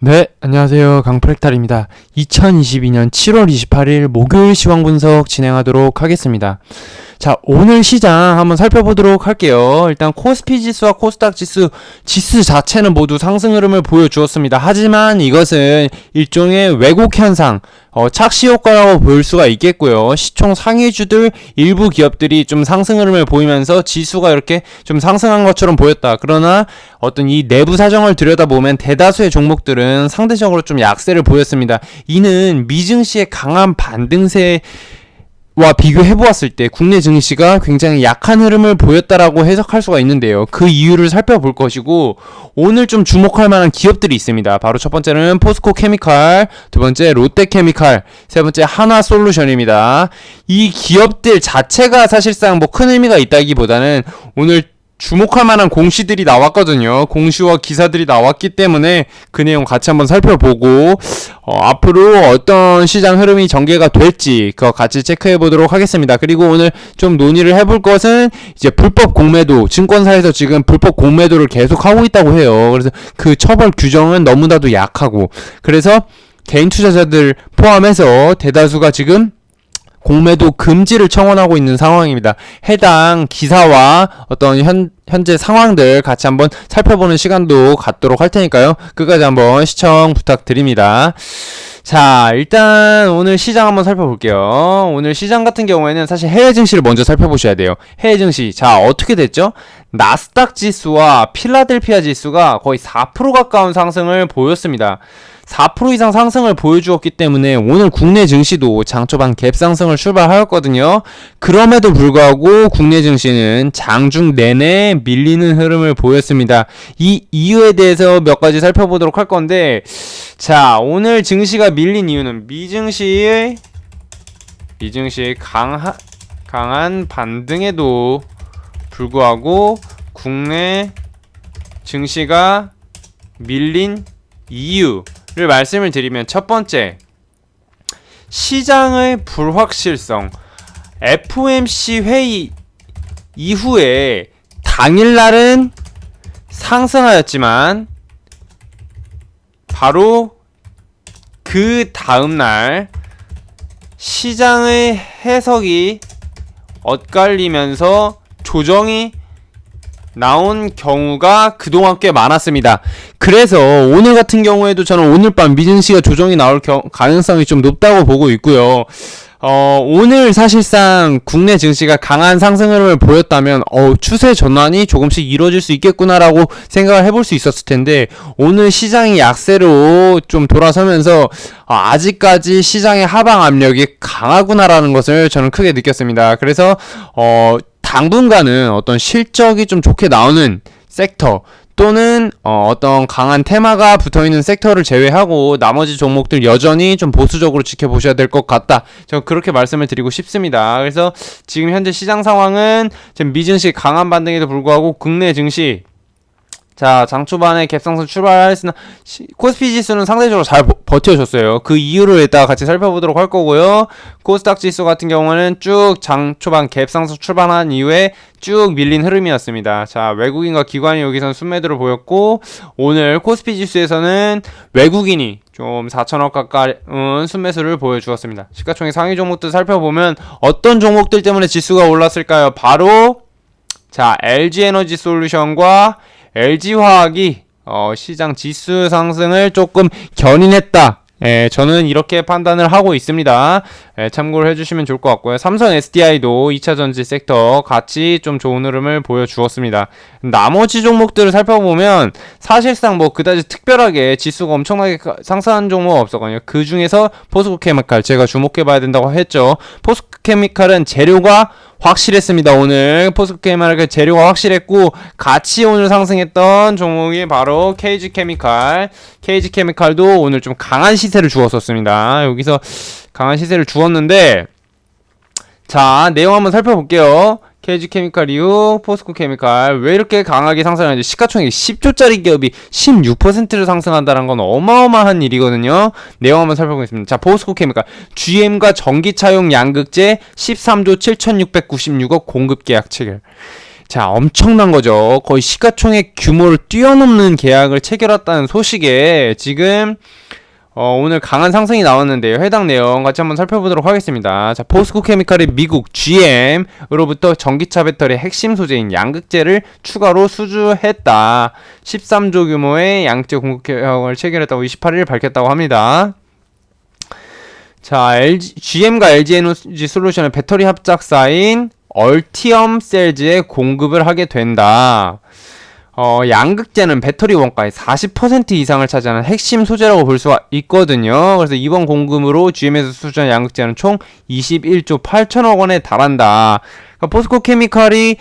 네, 안녕하세요. 강프랙탈입니다. 2022년 7월 28일 목요일 시황 분석 진행하도록 하겠습니다. 자, 오늘 시장 한번 살펴보도록 할게요. 일단 코스피 지수와 코스닥 지수 자체는 모두 상승 흐름을 보여주었습니다. 하지만 이것은 일종의 왜곡 현상, 착시 효과라고 볼 수가 있겠고요. 시총 상위주들 일부 기업들이 좀 상승 흐름을 보이면서 지수가 이렇게 좀 상승한 것처럼 보였다. 그러나 어떤 이 내부 사정을 들여다보면 대다수의 종목들은 상대적으로 좀 약세를 보였습니다. 이는 미증시의 강한 반등세 와 비교해보았을 때 국내 증시가 굉장히 약한 흐름을 보였다라고 해석할 수가 있는데요. 그 이유를 살펴볼 것이고, 오늘 좀 주목할 만한 기업들이 있습니다. 바로 첫 번째는 포스코 케미칼, 두 번째 롯데 케미칼, 세 번째 하나 솔루션입니다. 이 기업들 자체가 사실상 뭐 큰 의미가 있다기보다는 오늘 주목할 만한 공시들이 나왔거든요. 공시와 기사들이 나왔기 때문에 그 내용 같이 한번 살펴보고 앞으로 어떤 시장 흐름이 전개가 될지 그거 같이 체크해 보도록 하겠습니다. 그리고 오늘 좀 논의를 해볼 것은 이제 불법 공매도, 증권사에서 지금 불법 공매도를 계속 하고 있다고 해요. 그래서 그 처벌 규정은 너무나도 약하고, 그래서 개인 투자자들 포함해서 대다수가 지금 공매도 금지를 청원하고 있는 상황입니다. 해당 기사와 어떤 현재 상황들 같이 한번 살펴보는 시간도 갖도록 할 테니까요. 끝까지 한번 시청 부탁드립니다. 자, 일단 오늘 시장 한번 살펴볼게요. 오늘 시장 같은 경우에는 사실 해외 증시를 먼저 살펴보셔야 돼요. 해외 증시. 자, 어떻게 됐죠? 나스닥 지수와 필라델피아 지수가 거의 4% 가까운 상승을 보였습니다. 4% 이상 상승을 보여주었기 때문에 오늘 국내 증시도 장 초반 갭 상승을 출발하였거든요. 그럼에도 불구하고 국내 증시는 장중 내내 밀리는 흐름을 보였습니다. 이 이유에 대해서 몇 가지 살펴보도록 할 건데, 자, 오늘 증시가 밀린 이유는 미증시의 강한 반등에도 불구하고 국내 증시가 밀린 이유를 말씀을 드리면, 첫 번째, 시장의 불확실성. FOMC 회의 이후에 당일날은 상승하였지만 바로 그 다음날 시장의 해석이 엇갈리면서 조정이 나온 경우가 그동안 꽤 많았습니다. 그래서 오늘 같은 경우에도 저는 오늘 밤 미증시가 조정이 나올 가능성이 좀 높다고 보고 있고요. 오늘 사실상 국내 증시가 강한 상승 흐름을 보였다면 추세 전환이 조금씩 이루어질 수 있겠구나라고 생각을 해볼 수 있었을 텐데, 오늘 시장이 약세로 좀 돌아서면서 아직까지 시장의 하방 압력이 강하구나라는 것을 저는 크게 느꼈습니다. 그래서 당분간은 어떤 실적이 좀 좋게 나오는 섹터 또는 어떤 강한 테마가 붙어있는 섹터를 제외하고 나머지 종목들 여전히 좀 보수적으로 지켜보셔야 될 것 같다, 저는 그렇게 말씀을 드리고 싶습니다. 그래서 지금 현재 시장 상황은 지금 미증시 강한 반등에도 불구하고 국내 증시, 자, 장 초반에 갭상승 출발했으나 코스피 지수는 상대적으로 잘 버텨줬어요. 그 이유를 일단 같이 살펴보도록 할 거고요. 코스닥 지수 같은 경우는 쭉 장 초반 갭상승 출발한 이후에 쭉 밀린 흐름이었습니다. 자, 외국인과 기관이 여기선 순매도를 보였고, 오늘 코스피 지수에서는 외국인이 좀 4천억 가까운 순매수를 보여주었습니다. 시가총액 상위 종목들 살펴보면 어떤 종목들 때문에 지수가 올랐을까요? 바로 자, LG에너지 솔루션과 LG화학이 시장 지수 상승을 조금 견인했다. 저는 이렇게 판단을 하고 있습니다. 참고를 해주시면 좋을 것 같고요. 삼성 SDI도 2차전지 섹터 같이 좀 좋은 흐름을 보여주었습니다. 나머지 종목들을 살펴보면 사실상 뭐 그다지 특별하게 지수가 엄청나게 상승한 종목은 없었거든요. 그 중에서 포스코케미칼 제가 주목해봐야 된다고 했죠. 포스코케미칼은 재료가 확실했습니다. 오늘 포스코케미칼 재료가 확실했고, 같이 오늘 상승했던 종목이 바로 KG케미칼도 오늘 좀 강한 시세를 주었었습니다. 여기서 강한 시세를 주었는데, 자, 내용 한번 살펴볼게요. KG케미칼 이후 포스코케미칼 왜 이렇게 강하게 상승하는지. 시가총액 10조짜리 기업이 16%를 상승한다는 건 어마어마한 일이거든요. 내용 한번 살펴보겠습니다. 자, 포스코케미칼 GM과 전기차용 양극재 13조 7,696억 공급 계약 체결. 자, 엄청난 거죠. 거의 시가총액 규모를 뛰어넘는 계약을 체결했다는 소식에 지금 오늘 강한 상승이 나왔는데요. 해당 내용 같이 한번 살펴보도록 하겠습니다. 자, 포스코 케미칼이 미국 GM으로부터 전기차 배터리 핵심 소재인 양극재를 추가로 수주했다. 13조 규모의 양극재 공급 계약을 체결했다고 28일 밝혔다고 합니다. 자, GM과 LG 솔루션의 배터리 합작사인 얼티엄 셀즈에 공급을 하게 된다. 양극재는 배터리 원가의 40% 이상을 차지하는 핵심 소재라고 볼 수가 있거든요. 그래서 이번 공급으로 GM에서 수주한 양극재는 총 21조 8천억 원에 달한다. 그러니까 포스코 케미칼이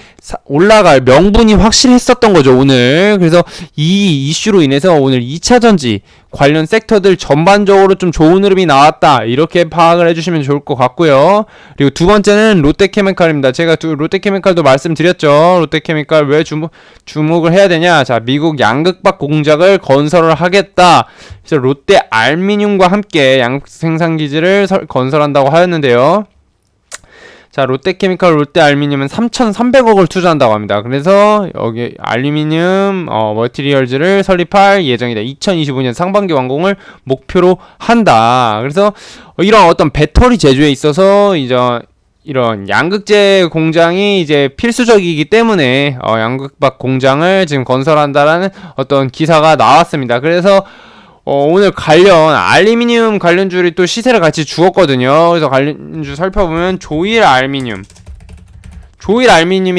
올라갈 명분이 확실했었던 거죠, 오늘. 그래서 이 이슈로 인해서 오늘 2차전지 관련 섹터들 전반적으로 좀 좋은 흐름이 나왔다. 이렇게 파악을 해주시면 좋을 것 같고요. 그리고 두 번째는 롯데케미칼입니다. 제가 롯데케미칼도 말씀드렸죠. 롯데케미칼 왜 주목을 해야 되냐. 자, 미국 양극박 공장을 건설을 하겠다. 그래서 롯데 알미늄과 함께 양극 생산기지를 건설한다고 하였는데요. 자, 롯데케미칼, 롯데알미늄은 3,300억을 투자한다고 합니다. 그래서 여기 알루미늄 머티리얼즈를 설립할 예정이다. 2025년 상반기 완공을 목표로 한다. 그래서 이런 어떤 배터리 제조에 있어서 이제 이런 양극재 공장이 이제 필수적이기 때문에 양극박 공장을 지금 건설한다라는 어떤 기사가 나왔습니다. 그래서 오늘 알루미늄 관련주들이 또 시세를 같이 주었거든요. 그래서 관련주 살펴보면 조일 알루미늄이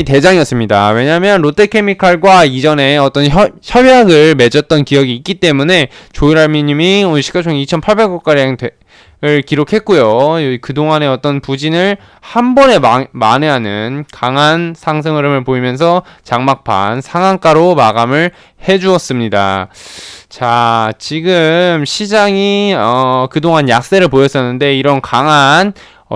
대장이었습니다. 왜냐면 롯데케미칼과 이전에 어떤 협약을 맺었던 기억이 있기 때문에 조일 알루미늄이 오늘 시가총액 2,800억가량을 기록했고요. 그동안의 어떤 부진을 한 번에 만회하는 강한 상승 흐름을 보이면서 장막판 상한가로 마감을 해주었습니다. 자, 지금 시장이 그동안 약세를 보였었는데 이런 강한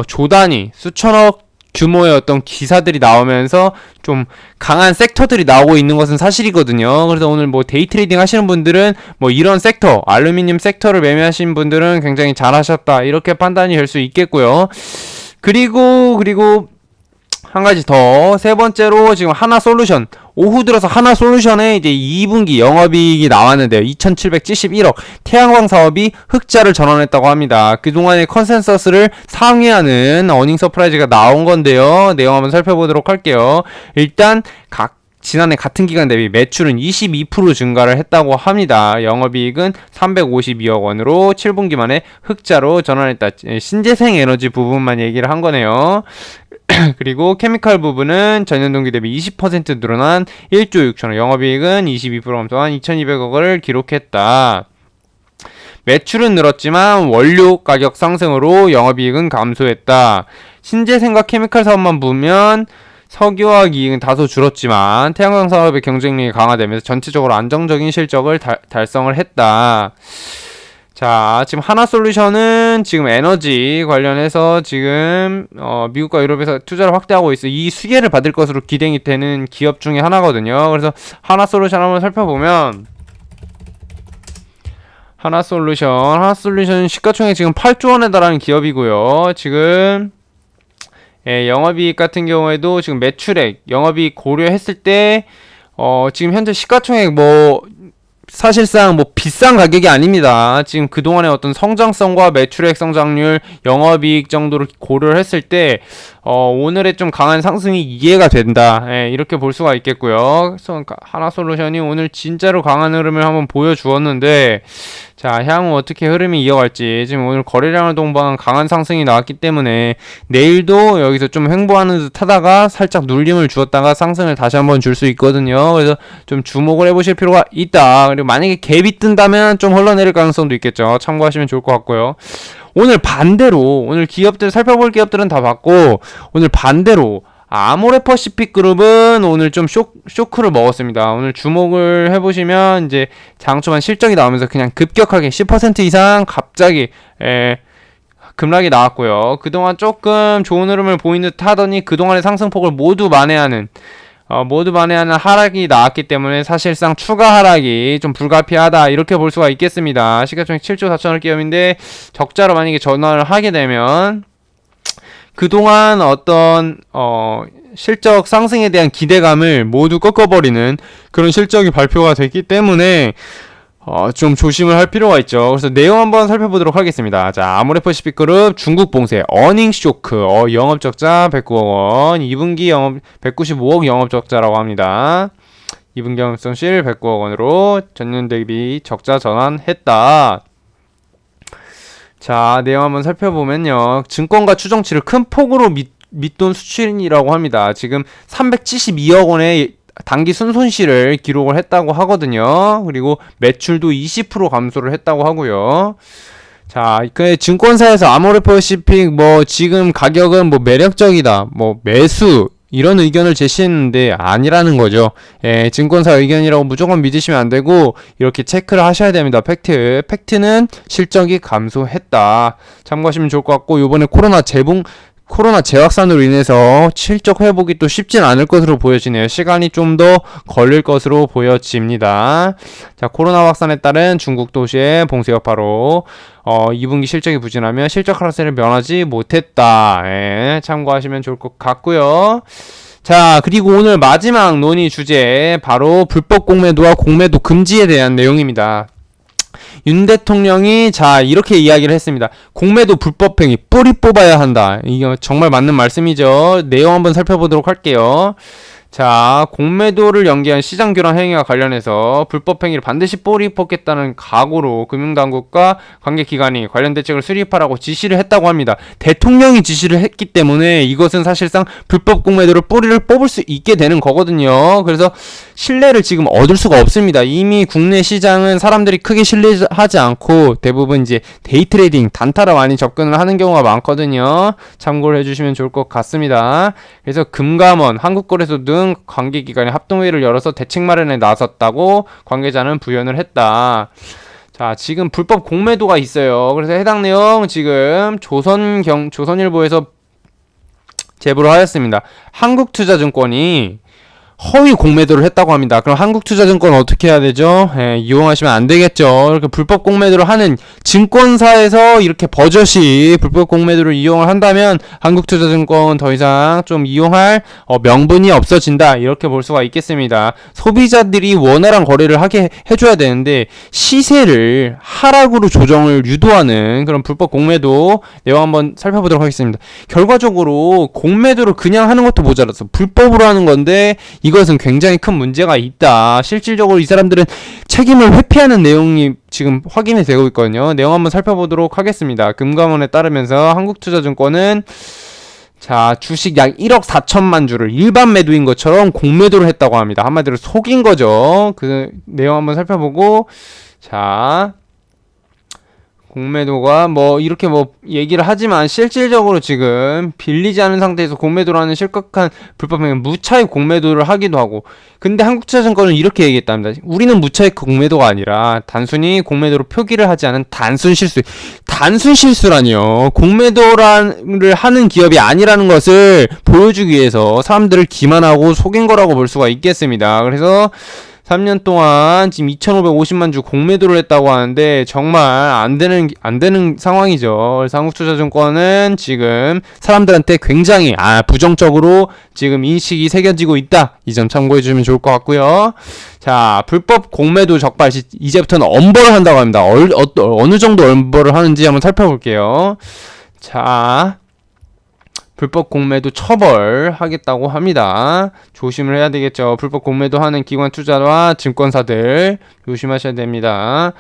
조단위 수천억 규모의 어떤 기사들이 나오면서 좀 강한 섹터들이 나오고 있는 것은 사실이거든요. 그래서 오늘 뭐 데이 트레이딩 하시는 분들은 뭐 이런 섹터, 알루미늄 섹터를 매매하신 분들은 굉장히 잘하셨다. 이렇게 판단이 될 수 있겠고요. 그리고 한 가지 더, 세 번째로 지금 하나솔루션, 오후 들어서 하나솔루션에 이제 2분기 영업이익이 나왔는데요. 2,771억. 태양광 사업이 흑자를 전환했다고 합니다. 그동안의 컨센서스를 상회하는 어닝 서프라이즈가 나온 건데요. 내용 한번 살펴보도록 할게요. 일단 지난해 같은 기간 대비 매출은 22% 증가를 했다고 합니다. 영업이익은 352억 원으로 7분기 만에 흑자로 전환했다. 신재생 에너지 부분만 얘기를 한 거네요. 그리고 케미칼 부분은 전년 동기 대비 20% 늘어난 1조 6천억, 영업이익은 22% 감소한 2,200억을 기록했다. 매출은 늘었지만 원료 가격 상승으로 영업이익은 감소했다. 신재생과 케미칼 사업만 보면 석유화학 이익은 다소 줄었지만 태양광 사업의 경쟁력이 강화되면서 전체적으로 안정적인 실적을 달성을 했다. 자, 지금 하나솔루션은 지금 에너지 관련해서 지금 미국과 유럽에서 투자를 확대하고 있어. 이 수혜를 받을 것으로 기대이 되는 기업 중에 하나거든요. 그래서 하나솔루션 한번 살펴보면 하나솔루션 시가총액 지금 8조 원에 달하는 기업이고요. 지금 영업이익 같은 경우에도 지금 매출액, 영업이익 고려했을 때 지금 현재 시가총액 사실상 비싼 가격이 아닙니다. 지금 그동안의 어떤 성장성과 매출액 성장률, 영업이익 정도를 고려를 했을 때 오늘의 좀 강한 상승이 이해가 된다. 이렇게 볼 수가 있겠고요. 그래서 하나솔루션이 오늘 진짜로 강한 흐름을 한번 보여주었는데, 자, 향후 어떻게 흐름이 이어갈지. 지금 오늘 거래량을 동반한 강한 상승이 나왔기 때문에 내일도 여기서 좀 횡보하는 듯 하다가 살짝 눌림을 주었다가 상승을 다시 한번 줄 수 있거든요. 그래서 좀 주목을 해보실 필요가 있다. 그리고 만약에 갭이 뜬다면 좀 흘러내릴 가능성도 있겠죠. 참고하시면 좋을 것 같고요. 오늘 반대로, 오늘 기업들 살펴볼 기업들은 다 봤고, 오늘 반대로 아모레퍼시픽 그룹은 오늘 좀 쇼크를 먹었습니다. 오늘 주목을 해보시면 이제 장초반 실적이 나오면서 그냥 급격하게 10% 이상 갑자기 급락이 나왔고요. 그동안 조금 좋은 흐름을 보이는 듯 하더니 그동안의 상승폭을 모두 만회하는 하락이 나왔기 때문에 사실상 추가 하락이 좀 불가피하다, 이렇게 볼 수가 있겠습니다. 시가총액 7조 4천억 기업인데 적자로 만약에 전환을 하게 되면 그동안 어떤 실적 상승에 대한 기대감을 모두 꺾어버리는 그런 실적이 발표가 됐기 때문에 좀 조심을 할 필요가 있죠. 그래서 내용 한번 살펴보도록 하겠습니다. 자, 아모레퍼시픽그룹 중국 봉쇄 어닝 쇼크, 영업적자 109억 원, 2분기 195억 영업적자라고 합니다. 2분기 영업손실 109억 원으로 전년 대비 적자 전환했다. 자, 내용 한번 살펴보면요. 증권가 추정치를 큰 폭으로 밑돈 수출이라고 합니다. 지금 372억 원의 단기 순손실을 기록을 했다고 하거든요. 그리고 매출도 20% 감소를 했다고 하고요. 자, 그 증권사에서 아모레퍼시픽 지금 가격은 매력적이다, 매수 이런 의견을 제시했는데 아니라는 거죠. 예, 증권사 의견이라고 무조건 믿으시면 안 되고 이렇게 체크를 하셔야 됩니다. 팩트는 실적이 감소했다. 참고하시면 좋을 것 같고, 요번에 코로나 재확산으로 인해서 실적 회복이 또 쉽진 않을 것으로 보여지네요. 시간이 좀 더 걸릴 것으로 보여집니다. 자, 코로나 확산에 따른 중국 도시의 봉쇄 여파로 2분기 실적이 부진하며 실적 하락세를 면하지 못했다. 예, 참고하시면 좋을 것 같고요. 자, 그리고 오늘 마지막 논의 주제 바로 불법 공매도와 공매도 금지에 대한 내용입니다. 윤 대통령이 이렇게 이야기를 했습니다. 공매도 불법행위 뿌리 뽑아야 한다. 이게 정말 맞는 말씀이죠. 내용 한번 살펴보도록 할게요. 자, 공매도를 연기한 시장 교란 행위와 관련해서 불법 행위를 반드시 뿌리 뽑겠다는 각오로 금융당국과 관계기관이 관련 대책을 수립하라고 지시를 했다고 합니다. 대통령이 지시를 했기 때문에 이것은 사실상 불법 공매도를 뿌리를 뽑을 수 있게 되는 거거든요. 그래서 신뢰를 지금 얻을 수가 없습니다. 이미 국내 시장은 사람들이 크게 신뢰하지 않고 대부분 이제 데이 트레이딩, 단타로 많이 접근을 하는 경우가 많거든요. 참고를 해주시면 좋을 것 같습니다. 그래서 금감원, 한국거래소 등 관계기관이 합동회의를 열어서 대책 마련에 나섰다고 관계자는 부연을 했다. 자, 지금 불법 공매도가 있어요. 그래서 해당 내용 지금 조선일보에서 제보를 하였습니다. 한국투자증권이 허위 공매도를 했다고 합니다. 그럼 한국투자증권은 어떻게 해야 되죠? 이용하시면 안 되겠죠. 이렇게 불법 공매도를 하는 증권사에서 이렇게 버젓이 불법 공매도를 이용을 한다면 한국투자증권 더 이상 좀 이용할 명분이 없어진다, 이렇게 볼 수가 있겠습니다. 소비자들이 원활한 거래를 하게 해줘야 되는데 시세를 하락으로 조정을 유도하는 그런 불법 공매도 내용 한번 살펴보도록 하겠습니다. 결과적으로 공매도를 그냥 하는 것도 모자라서 불법으로 하는 건데 이것은 굉장히 큰 문제가 있다. 실질적으로 이 사람들은 책임을 회피하는 내용이 지금 확인이 되고 있거든요. 내용 한번 살펴보도록 하겠습니다. 금감원에 따르면서 한국투자증권은 주식 약 1억 4천만 주를 일반 매도인 것처럼 공매도를 했다고 합니다. 한마디로 속인 거죠. 그 내용 한번 살펴보고, 공매도가 이렇게 얘기를 하지만 실질적으로 지금 빌리지 않은 상태에서 공매도를 하는 실격한 불법행위 무차익 공매도를 하기도 하고, 근데 한국투자증권은 이렇게 얘기했답니다. 우리는 무차익 공매도가 아니라 단순히 공매도로 표기를 하지 않은 단순 실수라니요. 공매도를 하는 기업이 아니라는 것을 보여주기 위해서 사람들을 기만하고 속인 거라고 볼 수가 있겠습니다. 그래서 3년 동안 지금 2,550만 주 공매도를 했다고 하는데 정말 안 되는 상황이죠. 그래서 한국투자증권은 지금 사람들한테 굉장히 부정적으로 지금 인식이 새겨지고 있다. 이 점 참고해 주시면 좋을 것 같고요. 자, 불법 공매도 적발 시 이제부터는 엄벌을 한다고 합니다. 어느 정도 엄벌을 하는지 한번 살펴볼게요. 자, 불법 공매도 처벌하겠다고 합니다. 조심을 해야 되겠죠. 불법 공매도 하는 기관 투자와 증권사들 조심하셔야 됩니다.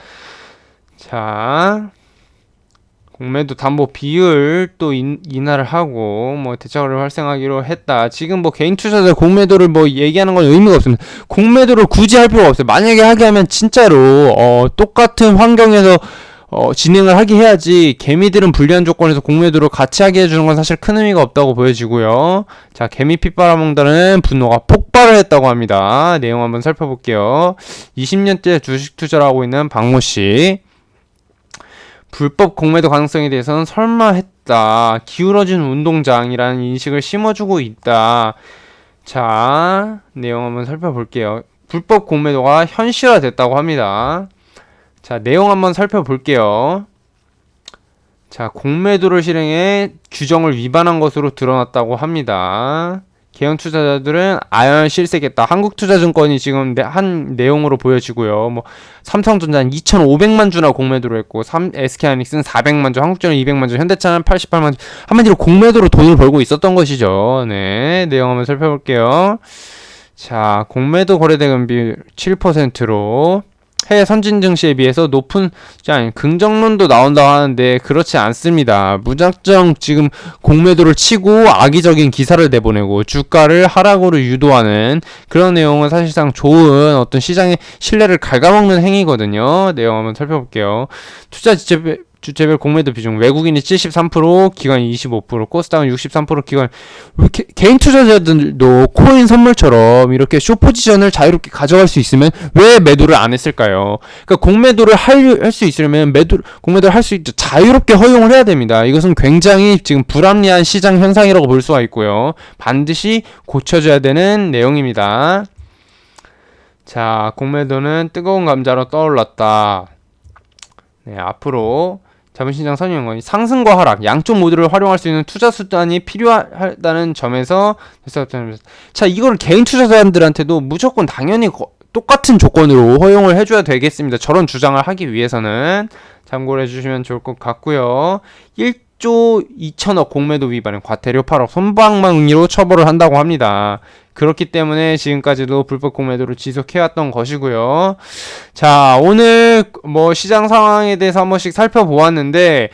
자, 공매도 담보 비율 또 인하를 하고 대책을 활성화하기로 했다. 지금 개인 투자자 공매도를 얘기하는 건 의미가 없습니다. 공매도를 굳이 할 필요가 없어요. 만약에 하게 하면 진짜로 똑같은 환경에서 진행을 하게 해야지, 개미들은 불리한 조건에서 공매도를 같이 하게 해주는 건 사실 큰 의미가 없다고 보여지고요. 자, 개미 피 빨아먹는다는 분노가 폭발을 했다고 합니다. 내용 한번 살펴볼게요. 20년째 주식 투자를 하고 있는 박모씨. 불법 공매도 가능성에 대해서는 설마 했다. 기울어진 운동장이라는 인식을 심어주고 있다. 자, 내용 한번 살펴볼게요. 불법 공매도가 현실화됐다고 합니다. 자, 내용 한번 살펴볼게요. 자, 공매도를 실행해 규정을 위반한 것으로 드러났다고 합니다. 개인 투자자들은 실세겠다. 한국투자증권이 지금 한 내용으로 보여지고요. 뭐 삼성전자는 2,500만 주나 공매도로 했고, SK하이닉스는 400만 주, 한국전력 200만 주, 현대차는 88만 주. 한마디로 공매도로 돈을 벌고 있었던 것이죠. 네, 내용 한번 살펴볼게요. 자, 공매도 거래대금 비율 7%로 해외 선진 증시에 비해서 높은, 긍정론도 나온다고 하는데 그렇지 않습니다. 무작정 지금 공매도를 치고 악의적인 기사를 내보내고 주가를 하락으로 유도하는 그런 내용은 사실상 좋은 어떤 시장의 신뢰를 갉아먹는 행위거든요. 내용 한번 살펴볼게요. 투자 주체별 공매도 비중, 외국인이 73%, 기관이 25%, 코스닥은 63%, 기관. 개인 투자자들도 코인 선물처럼 이렇게 숏 포지션을 자유롭게 가져갈 수 있으면 왜 매도를 안 했을까요? 그러니까 공매도를 할 수 있으려면 공매도를 할 수 있죠. 자유롭게 허용을 해야 됩니다. 이것은 굉장히 지금 불합리한 시장 현상이라고 볼 수가 있고요. 반드시 고쳐줘야 되는 내용입니다. 자, 공매도는 뜨거운 감자로 떠올랐다. 네, 앞으로 자본시장 선행은 상승과 하락 양쪽 모두를 활용할 수 있는 투자 수단이 필요하다는 점에서, 자, 이걸 개인 투자자들한테도 무조건 당연히 똑같은 조건으로 허용을 해줘야 되겠습니다. 저런 주장을 하기 위해서는 참고를 해주시면 좋을 것 같고요. 1조 2천억 공매도 위반은 과태료 8억 손방망이로 처벌을 한다고 합니다. 그렇기 때문에 지금까지도 불법 공매도를 지속해왔던 것이고요. 자, 오늘 뭐 시장 상황에 대해서 한 번씩 살펴보았는데,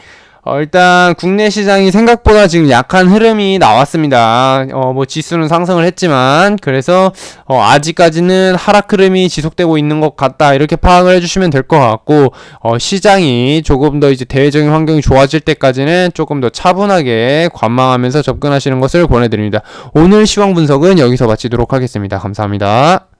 일단 국내 시장이 생각보다 지금 약한 흐름이 나왔습니다. 뭐 지수는 상승을 했지만, 그래서 아직까지는 하락 흐름이 지속되고 있는 것 같다, 이렇게 파악을 해주시면 될 것 같고, 시장이 조금 더 이제 대외적인 환경이 좋아질 때까지는 조금 더 차분하게 관망하면서 접근하시는 것을 권해드립니다. 오늘 시황 분석은 여기서 마치도록 하겠습니다. 감사합니다.